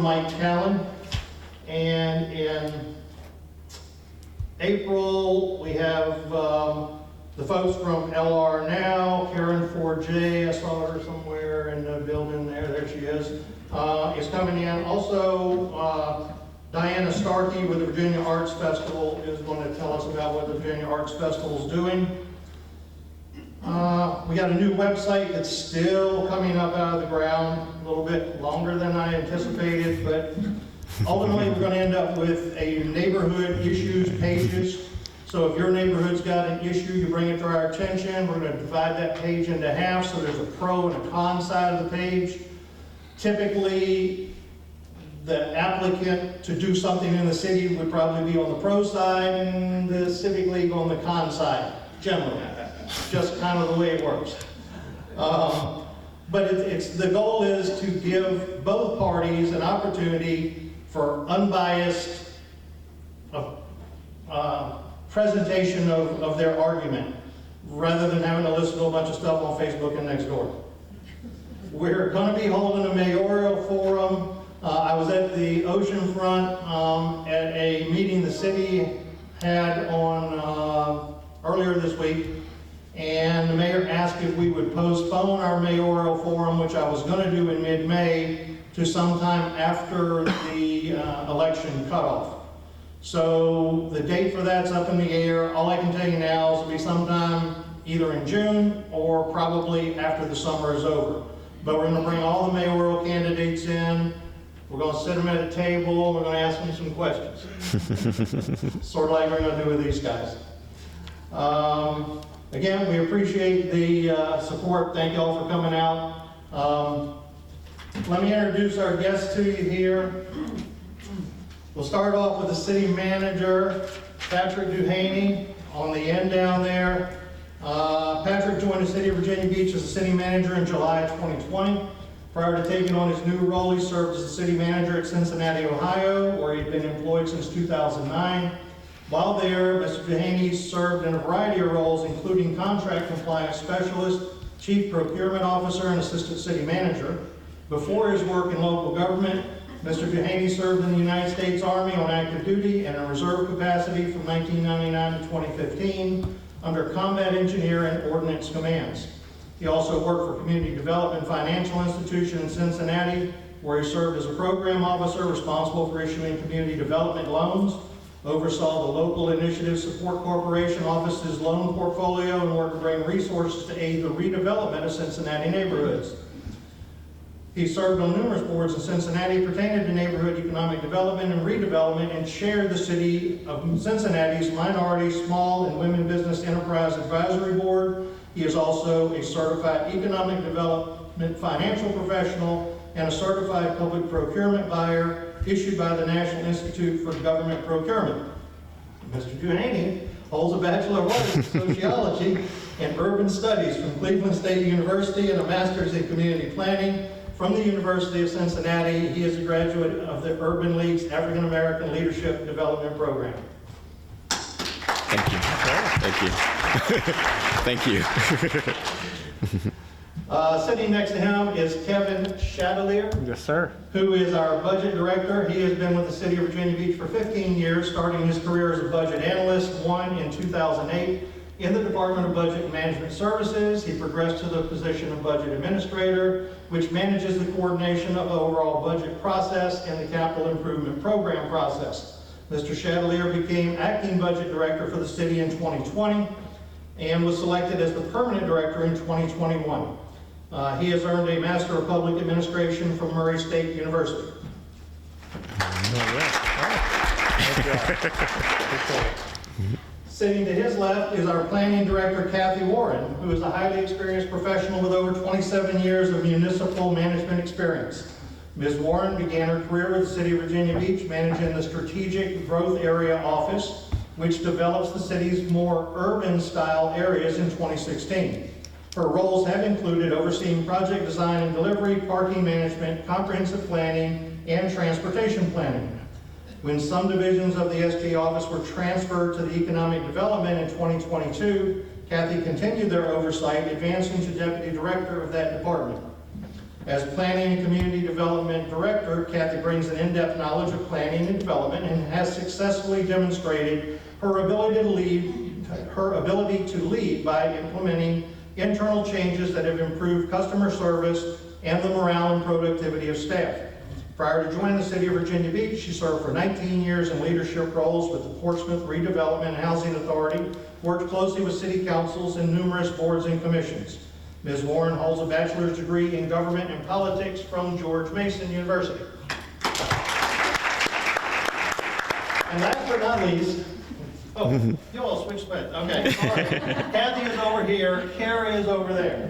Mike Callen. And in April, we have the folks from LR Now, Karen 4J, I saw her somewhere in the building there she is coming in. Also, Diana Starkey with the Virginia Arts Festival is going to tell us about what the Virginia Arts Festival is doing. We got a new website that's still coming up out of the ground, a little bit longer than I anticipated, but ultimately we're going to end up with a neighborhood issues pages. So if your neighborhood's got an issue, you bring it to our attention. We're going to divide that page into half, so there's a pro and a con side of the page. Typically, the applicant to do something in the city would probably be on the pro side and the Civic League on the con side, generally. Just kind of the way it works. But the goal is to give both parties an opportunity for unbiased presentation of their argument, rather than having to listen to a bunch of stuff on Facebook and Nextdoor. We're going to be holding a mayoral forum. I was at the oceanfront at a meeting the city had on earlier this week, and the mayor asked if we would postpone our mayoral forum, which I was going to do in mid-May, to sometime after the election cutoff. So the date for that's up in the air. All I can tell you now is it'll be sometime either in June or probably after the summer is over. But we're going to bring all the mayoral candidates in. We're going to sit them at a table. We're going to ask them some questions. Sort of like we're going to do with these guys. Again, we appreciate the support. Thank you all for coming out. Let me introduce our guests to you here. We'll start off with the city manager, Patrick Duhaney, on the end down there. Patrick joined the city of Virginia Beach as the city manager in July 2020. Prior to taking on his new role, he served as the city manager at Cincinnati, Ohio, where he'd been employed since 2009. While there, Mr. Duhaney served in a variety of roles, including contract compliance specialist, chief procurement officer, and assistant city manager. Before his work in local government, Mr. Duhaney served in the United States Army on active duty and in reserve capacity from 1999 to 2015 under combat engineer and ordnance commands. He also worked for Community Development Financial Institution in Cincinnati, where he served as a program officer responsible for issuing community development loans, oversaw the Local Initiative Support Corporation office's loan portfolio, and worked to bring resources to aid the redevelopment of Cincinnati neighborhoods. He served on numerous boards in Cincinnati pertaining to neighborhood economic development and redevelopment, and chaired the City of Cincinnati's Minority, Small, and Women Business Enterprise Advisory Board. He is also a certified economic development financial professional and a certified public procurement buyer issued by the National Institute for Government Procurement. Mr. Duhaney holds a Bachelor of Arts in Sociology and Urban Studies from Cleveland State University and a Master's in Community Planning from the University of Cincinnati. He is a graduate of the Urban League's African American Leadership Development Program. Thank you. Thank you. Thank you. Sitting next to him is Kevin Chatelier. Yes, sir. Who is our budget director. He has been with the City of Virginia Beach for 15 years, starting his career as a budget analyst, one in 2008. In the Department of Budget and Management Services, he progressed to the position of budget administrator, which manages the coordination of the overall budget process and the capital improvement program process. Mr. Chatelier became acting budget director for the city in 2020 and was selected as the permanent director in 2021. He has earned a Master of Public Administration from Murray State University. Sitting to his left is our planning director, Kathy Warren, who is a highly experienced professional with over 27 years of municipal management experience. Ms. Warren began her career with the City of Virginia Beach, managing the Strategic Growth Area Office, which develops the city's more urban-style areas in 2016. Her roles have included overseeing project design and delivery, parking management, comprehensive planning, and transportation planning. When some divisions of the SG office were transferred to the economic development in 2022, Kathy continued their oversight, advancing to deputy director of that department. As Planning and Community Development Director, Kathy brings an in-depth knowledge of planning and development and has successfully demonstrated her ability to lead by implementing internal changes that have improved customer service and the morale and productivity of staff. Prior to joining the City of Virginia Beach, she served for 19 years in leadership roles with the Portsmouth Redevelopment and Housing Authority, worked closely with city councils and numerous boards and commissions. Ms. Warren holds a bachelor's degree in government and politics from George Mason University. And last but not least, you all switch spreads. Okay, all right. Kathy is over here, Kara is over there.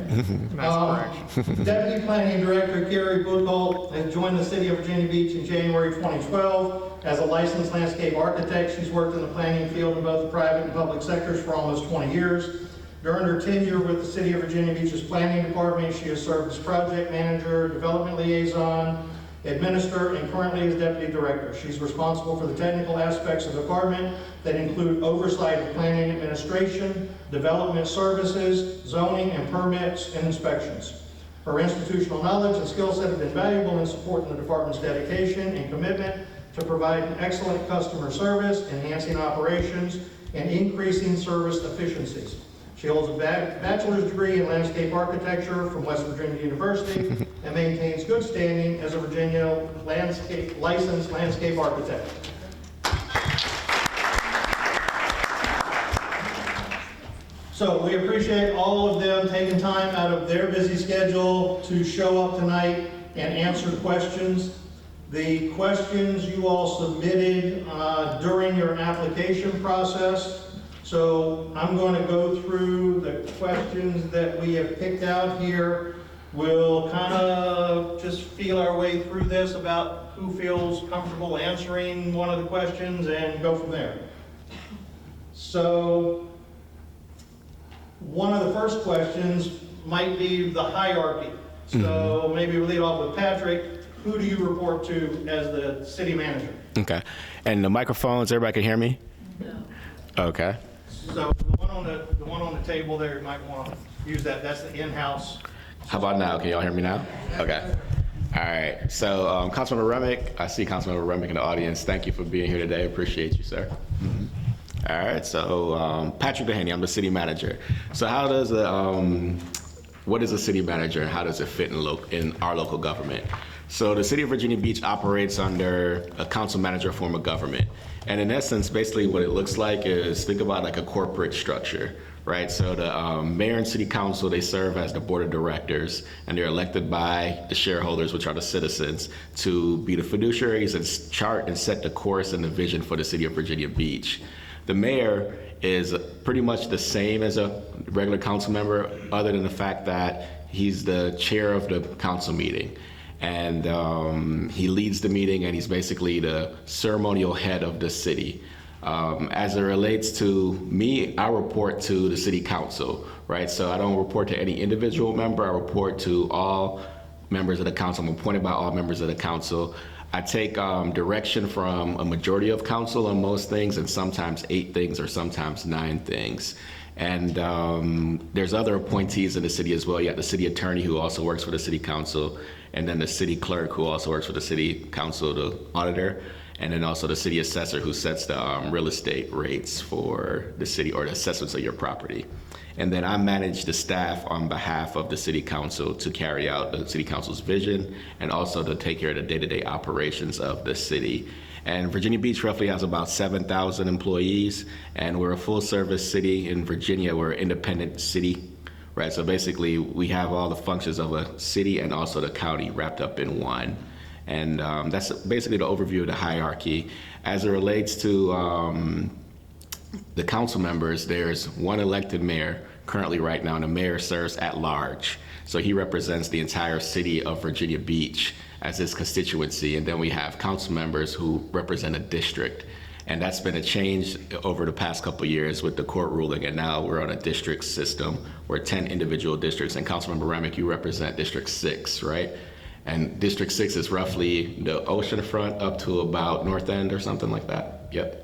Deputy Planning Director Carrie Buchholz has joined the City of Virginia Beach in January 2012. As a licensed landscape architect, she's worked in the planning field in both the private and public sectors for almost 20 years. During her tenure with the City of Virginia Beach's planning department, she has served as project manager, development liaison, administrator, and currently as deputy director. She's responsible for the technical aspects of the department that include oversight of planning administration, development services, zoning and permits, and inspections. Her institutional knowledge and skill set have been valuable in supporting the department's dedication and commitment to providing excellent customer service, enhancing operations, and increasing service efficiencies. She holds a bachelor's degree in landscape architecture from West Virginia University and maintains good standing as a Virginia licensed landscape architect. So we appreciate all of them taking time out of their busy schedule to show up tonight and answer questions. The questions you all submitted during your application process. So I'm going to go through the questions that we have picked out here. We'll kind of just feel our way through this about who feels comfortable answering one of the questions and go from there. So one of the first questions might be the hierarchy. So maybe we'll lead off with Patrick. Who do you report to as the city manager? Okay. And the microphones, everybody can hear me? No. Okay. So the one on the table there, you might want to use that. That's the in-house. How about now? Can y'all hear me now? Okay. All right. So Councilmember Remick, I see Councilmember Remick in the audience. Thank you for being here today. Appreciate you, sir. All right. So Patrick Dehaney, I'm the city manager. So how does what is a city manager and how does it fit in our local government? So the City of Virginia Beach operates under a council manager form of government. And in essence, basically what it looks like is, think about like a corporate structure, right? So the mayor and city council, they serve as the board of directors, and they're elected by the shareholders, which are the citizens, to be the fiduciaries and chart and set the course and the vision for the City of Virginia Beach. The mayor is pretty much the same as a regular council member, other than the fact that he's the chair of the council meeting. And he leads the meeting, and he's basically the ceremonial head of the city. As it relates to me, I report to the city council, right? So I don't report to any individual member. I report to all members of the council. I'm appointed by all members of the council. I take direction from a majority of council on most things, and sometimes 8 things or sometimes 9 things. And there's other appointees in the city as well. You have the city attorney who also works for the city council, and then the city clerk who also works for the city council, the auditor, and then also the city assessor who sets the real estate rates for the city or the assessments of your property. And then I manage the staff on behalf of the city council to carry out the city council's vision and also to take care of the day-to-day operations of the city. And Virginia Beach roughly has about 7,000 employees, and we're a full-service city. In Virginia, we're an independent city, right? So basically, we have all the functions of a city and also the county wrapped up in one. And that's basically the overview of the hierarchy. As it relates to the council members, there's one elected mayor currently right now, and the mayor serves at large. So he represents the entire city of Virginia Beach as his constituency, and then we have council members who represent a district. And that's been a change over the past couple of years with the court ruling, and now we're on a district system. We're 10 individual districts, and Councilmember Remick, you represent District 6, right? And District 6 is roughly the oceanfront up to about North End or something like that. Yep.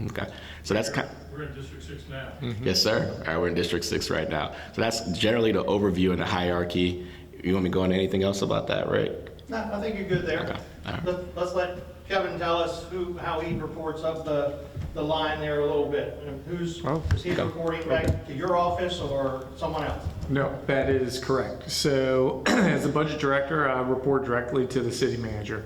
Okay. So that's kind. We're in District 6 now. Yes, sir. All right, we're in District 6 right now. So that's generally the overview and the hierarchy. You want me to go into anything else about that, Rick? No, I think you're good there. Okay. All right. Let's let Kevin tell us how he reports up the line there a little bit. And is he okay. reporting back to your office or someone else? No, that is correct. So as the budget director, I report directly to the city manager.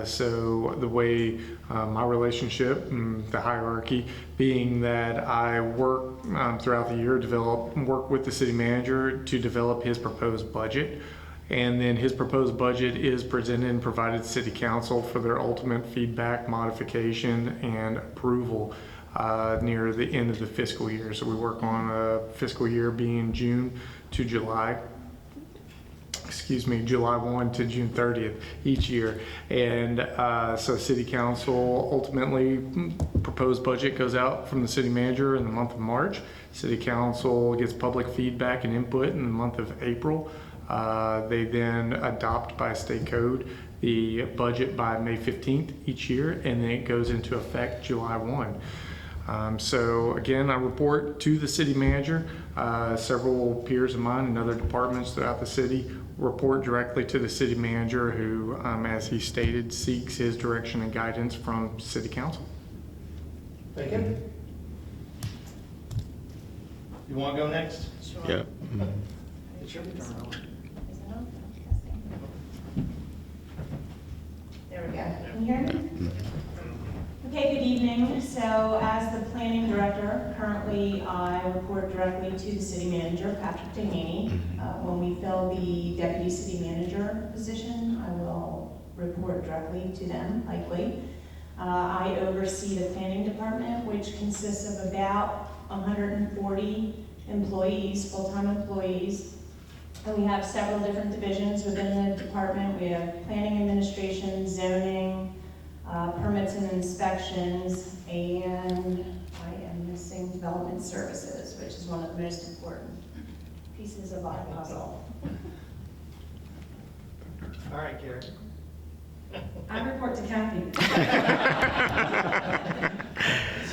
So the way my relationship, the hierarchy, being that I work throughout the year, work with the city manager to develop his proposed budget. And then his proposed budget is presented and provided to city council for their ultimate feedback, modification, and approval near the end of the fiscal year. So we work on a fiscal year being June to July. July 1 to June 30th each year. And so city council ultimately proposed budget goes out from the city manager in the month of March. City council gets public feedback and input in the month of April. They then adopt by state code the budget by May 15th each year, and then it goes into effect July 1. So again, I report to the city manager. Several peers of mine in other departments throughout the city report directly to the city manager who, as he stated, seeks his direction and guidance from city council. Thank you. You want to go next? Sure. Yeah. It's your turn. Is it on? There we go. Can you hear me? Okay, good evening. So as the planning director, currently I report directly to the city manager, Patrick Dehaney. When we fill the deputy city manager position, I will report directly to them, likely. I oversee the planning department, which consists of about 140 employees, full-time employees. And we have several different divisions within the department. We have planning administration, zoning, permits and inspections, and I am missing development services, which is one of the most important pieces of our puzzle. All right, Gary. I report to Kathy.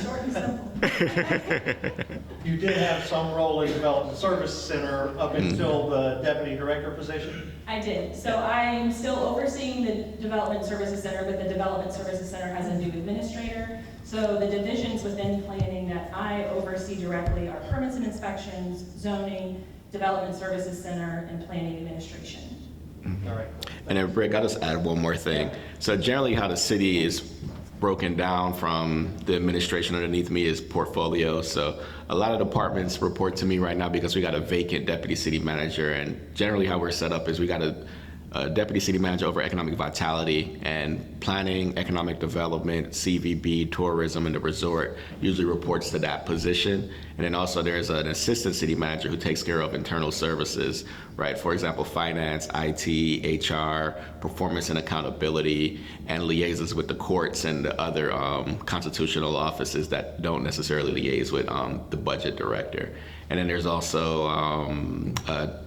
Short and simple. You did have some role in Development Service Center up until the deputy director position? I did. So I'm still overseeing the Development Services Center, but the Development Services Center has a new administrator. So the divisions within planning that I oversee directly are permits and inspections, zoning, Development Services Center, and planning administration. All right. And then Rick, I'll just add one more thing. So generally how the city is broken down from the administration underneath me is portfolio. So a lot of departments report to me right now because we got a vacant deputy city manager. And generally how we're set up is we got a deputy city manager over economic vitality and planning, economic development, CVB, tourism, and the resort usually reports to that position. And then also there's an assistant city manager who takes care of internal services, right? For example, finance, IT, HR, performance and accountability, and liaises with the courts and the other constitutional offices that don't necessarily liaise with the budget director. And then there's also a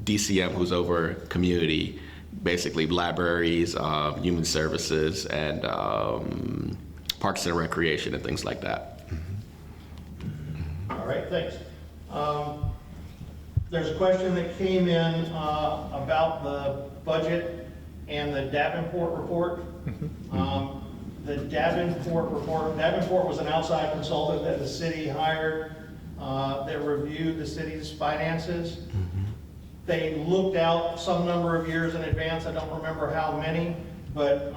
DCM who's over community, basically libraries, human services, and parks and recreation and things like that. All right, thanks. There's a question that came in about the budget and the Davenport report. The Davenport report, Davenport was an outside consultant that the city hired that reviewed the city's finances. They looked out some number of years in advance. I don't remember how many, but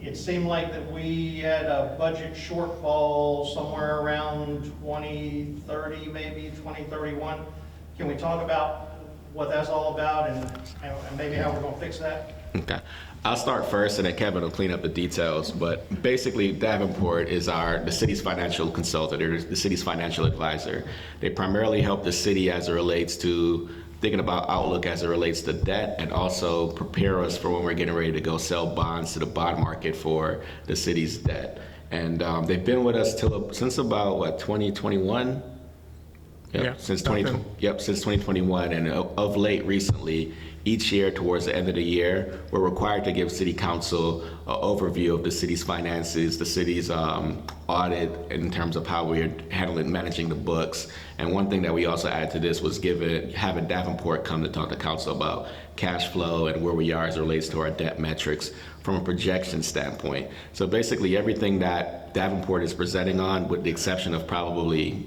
it seemed like that we had a budget shortfall somewhere around 2030, maybe 2031. Can we talk about what that's all about and maybe how we're going to fix that? Okay. I'll start first and then Kevin will clean up the details. But basically, Davenport is the city's financial consultant, or the city's financial advisor. They primarily help the city as it relates to thinking about outlook as it relates to debt, and also prepare us for when we're getting ready to go sell bonds to the bond market for the city's debt. And they've been with us since about 2021. Yep, Yeah, since 2021, and of late recently, each year towards the end of the year, we're required to give City Council an overview of the city's finances, the city's audit in terms of how we're handling, managing the books. And one thing that we also added to this was having Davenport come to talk to council about cash flow and where we are as it relates to our debt metrics from a projection standpoint. So basically everything that Davenport is presenting on, with the exception of probably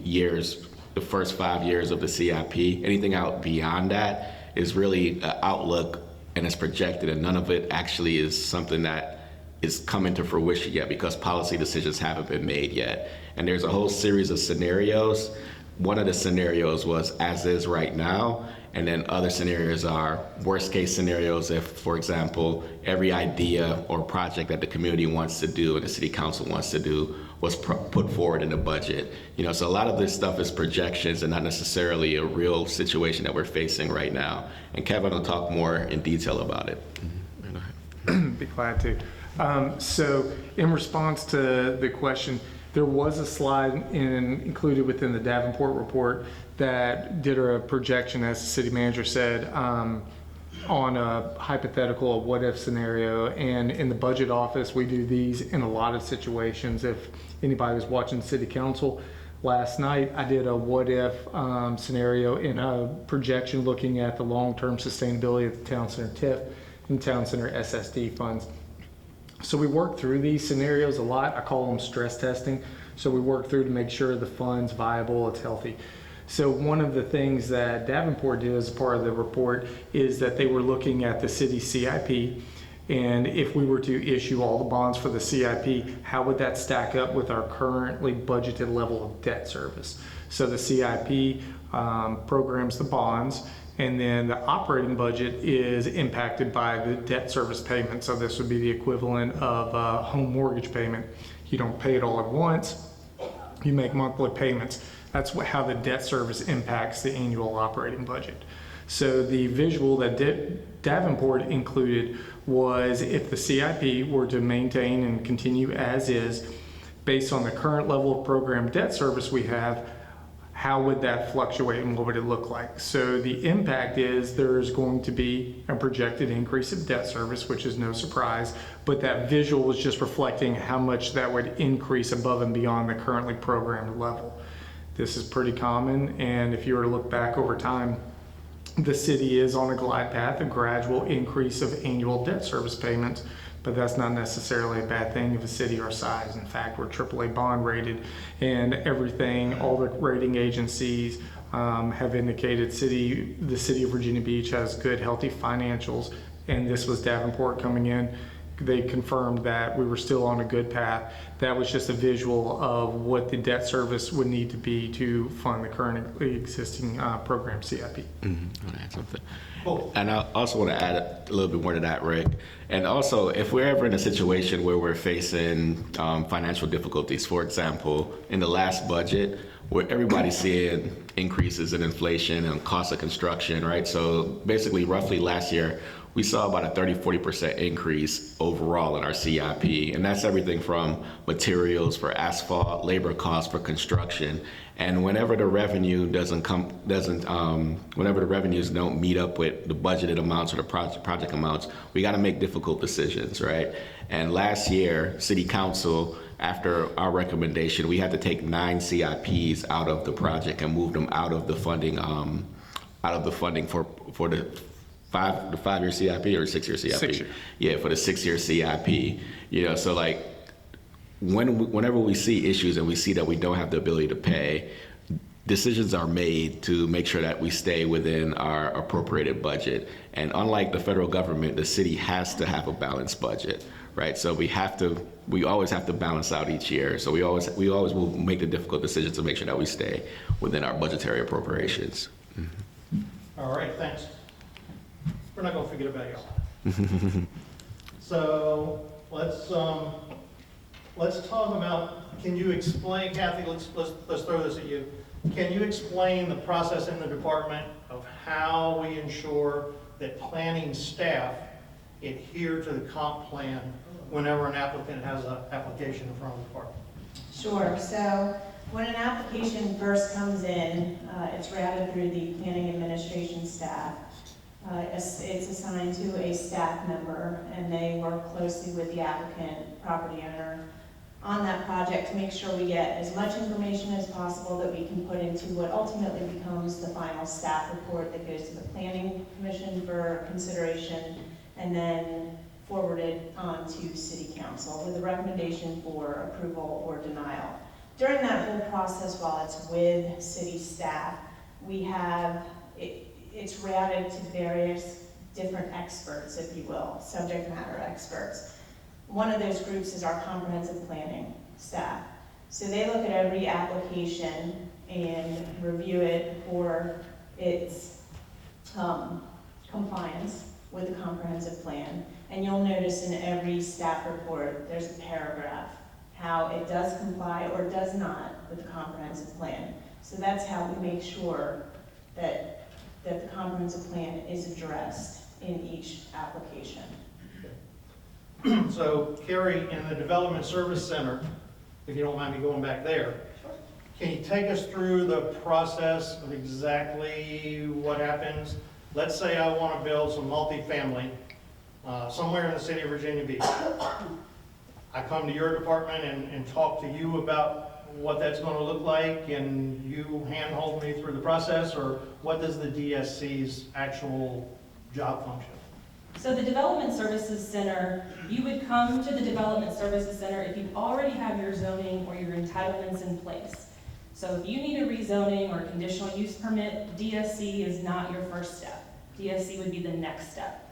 the first 5 years of the CIP, anything out beyond that is really an outlook and it's projected, and none of it actually is something that is coming to fruition yet because policy decisions haven't been made yet. And there's a whole series of scenarios. One of the scenarios was as is right now, and then other scenarios are worst case scenarios if, for example, every idea or project that the community wants to do and the city council wants to do was put forward in the budget. So a lot of this stuff is projections and not necessarily a real situation that we're facing right now. And Kevin will talk more in detail about it. Be glad to. So in response to the question, there was a slide included within the Davenport report that did a projection, as the city manager said, on a hypothetical, a what-if scenario. And in the budget office, we do these in a lot of situations. If anybody was watching city council last night, I did a what-if scenario in a projection looking at the long-term sustainability of the Town Center TIF and Town Center SSD funds. So we work through these scenarios a lot. I call them stress testing. So we work through to make sure the fund's viable, it's healthy. So one of the things that Davenport did as part of the report is that they were looking at the city CIP, and if we were to issue all the bonds for the CIP, how would that stack up with our currently budgeted level of debt service? So the CIP programs the bonds, and then the operating budget is impacted by the debt service payment. So this would be the equivalent of a home mortgage payment. You don't pay it all at once, you make monthly payments. That's how the debt service impacts the annual operating budget. So the visual that Davenport included was if the CIP were to maintain and continue as is, based on the current level of program debt service we have, how would that fluctuate and what would it look like? So the impact is there's going to be a projected increase of debt service, which is no surprise, but that visual was just reflecting how much that would increase above and beyond the currently programmed level. This is pretty common, and if you were to look back over time, the city is on a glide path, a gradual increase of annual debt service payments, but that's not necessarily a bad thing of a city our size. In fact, we're AAA bond rated, and all the rating agencies have indicated the city of Virginia Beach has good, healthy financials, and this was Davenport coming in. They confirmed that we were still on a good path. That was just a visual of what the debt service would need to be to fund the currently existing program CIP. Mm-hmm. I'll add something. Cool. And I also want to add a little bit more to that, Rick. And also, if we're ever in a situation where we're facing financial difficulties, for example, in the last budget, where everybody's seeing increases in inflation and cost of construction, right? So basically, roughly last year, we saw about a 30-40% increase overall in our CIP, and that's everything from materials for asphalt, labor costs for construction, and whenever the revenue whenever the revenues don't meet up with the budgeted amounts or the project amounts, we got to make difficult decisions, right? And last year, City Council, after our recommendation, we had to take 9 CIPs out of the project and move them out of the funding for the 5-year CIP or 6-year CIP? 6 year. Yeah, for the 6-year CIP. So like whenever we see issues and we see that we don't have the ability to pay, decisions are made to make sure that we stay within our appropriated budget. And unlike the federal government, the city has to have a balanced budget, right? So we always have to balance out each year. So we always will make the difficult decisions to make sure that we stay within our budgetary appropriations. Mm-hmm. All right, thanks. We're not going to forget about y'all. So let's talk about, can you explain, Kathy, let's throw this at you. Can you explain the process in the department of how we ensure that planning staff adhere to the comp plan whenever an applicant has an application in front of the department? Sure. So when an application first comes in, it's routed through the planning administration staff. It's assigned to a staff member, and they work closely with the applicant, property owner, on that project to make sure we get as much information as possible that we can put into what ultimately becomes the final staff report that goes to the Planning Commission for consideration, and then forwarded on to City Council with a recommendation for approval or denial. During that whole process, while it's with city staff, we have, it's routed to various different experts, if you will, subject matter experts. One of those groups is our comprehensive planning staff. So they look at every application and review it for its compliance with the comprehensive plan. And you'll notice in every staff report, there's a paragraph, how it does comply or does not with the comprehensive plan. So that's how we make sure that the comprehensive plan is addressed in each application. So Carrie, in the Development Service Center, if you don't mind me going back there, can you take us through the process of exactly what happens? Let's say I want to build some multifamily somewhere in the city of Virginia Beach. I come to your department and talk to you about what that's going to look like, and you handhold me through the process, or what does the DSC's actual job function? So the Development Services Center, you would come to the Development Services Center if you already have your zoning or your entitlements in place. So if you need a rezoning or conditional use permit, DSC is not your first step. DSC would be the next step.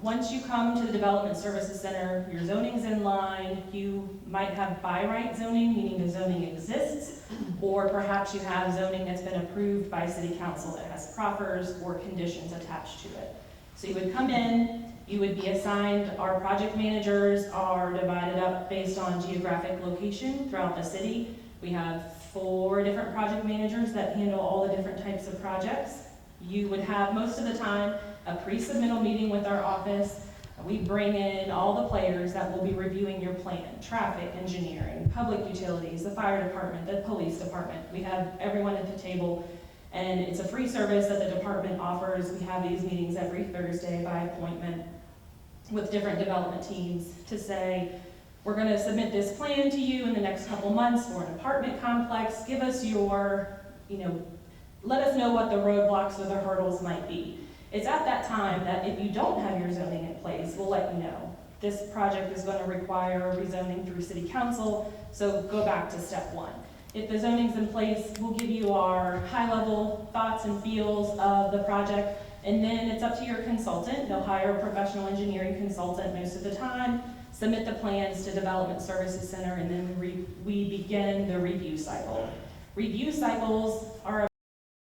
Once you come to the Development Services Center, your zoning's in line, you might have by right zoning, meaning the zoning exists, or perhaps you have zoning that's been approved by City Council that has proffers or conditions attached to it. So you would come in, you would be assigned, our project managers are divided up based on geographic location throughout the city. We have 4 different project managers that handle all the different types of projects. You would have, most of the time, a pre-submittal meeting with our office. We bring in all the players that will be reviewing your plan: traffic, engineering, public utilities, the fire department, the police department. We have everyone at the table, and it's a free service that the department offers. We have these meetings every Thursday by appointment with different development teams to say, we're going to submit this plan to you in the next couple months for an apartment complex. Give us your, let us know what the roadblocks or the hurdles might be. It's at that time that if you don't have your zoning in place, we'll let you know. This project is going to require rezoning through City Council, so go back to step 1. If the zoning's in place, we'll give you our high-level thoughts and feels of the project, and then it's up to your consultant. They'll hire a professional engineering consultant most of the time, submit the plans to Development Services Center, and then we begin the review cycle. Review cycles are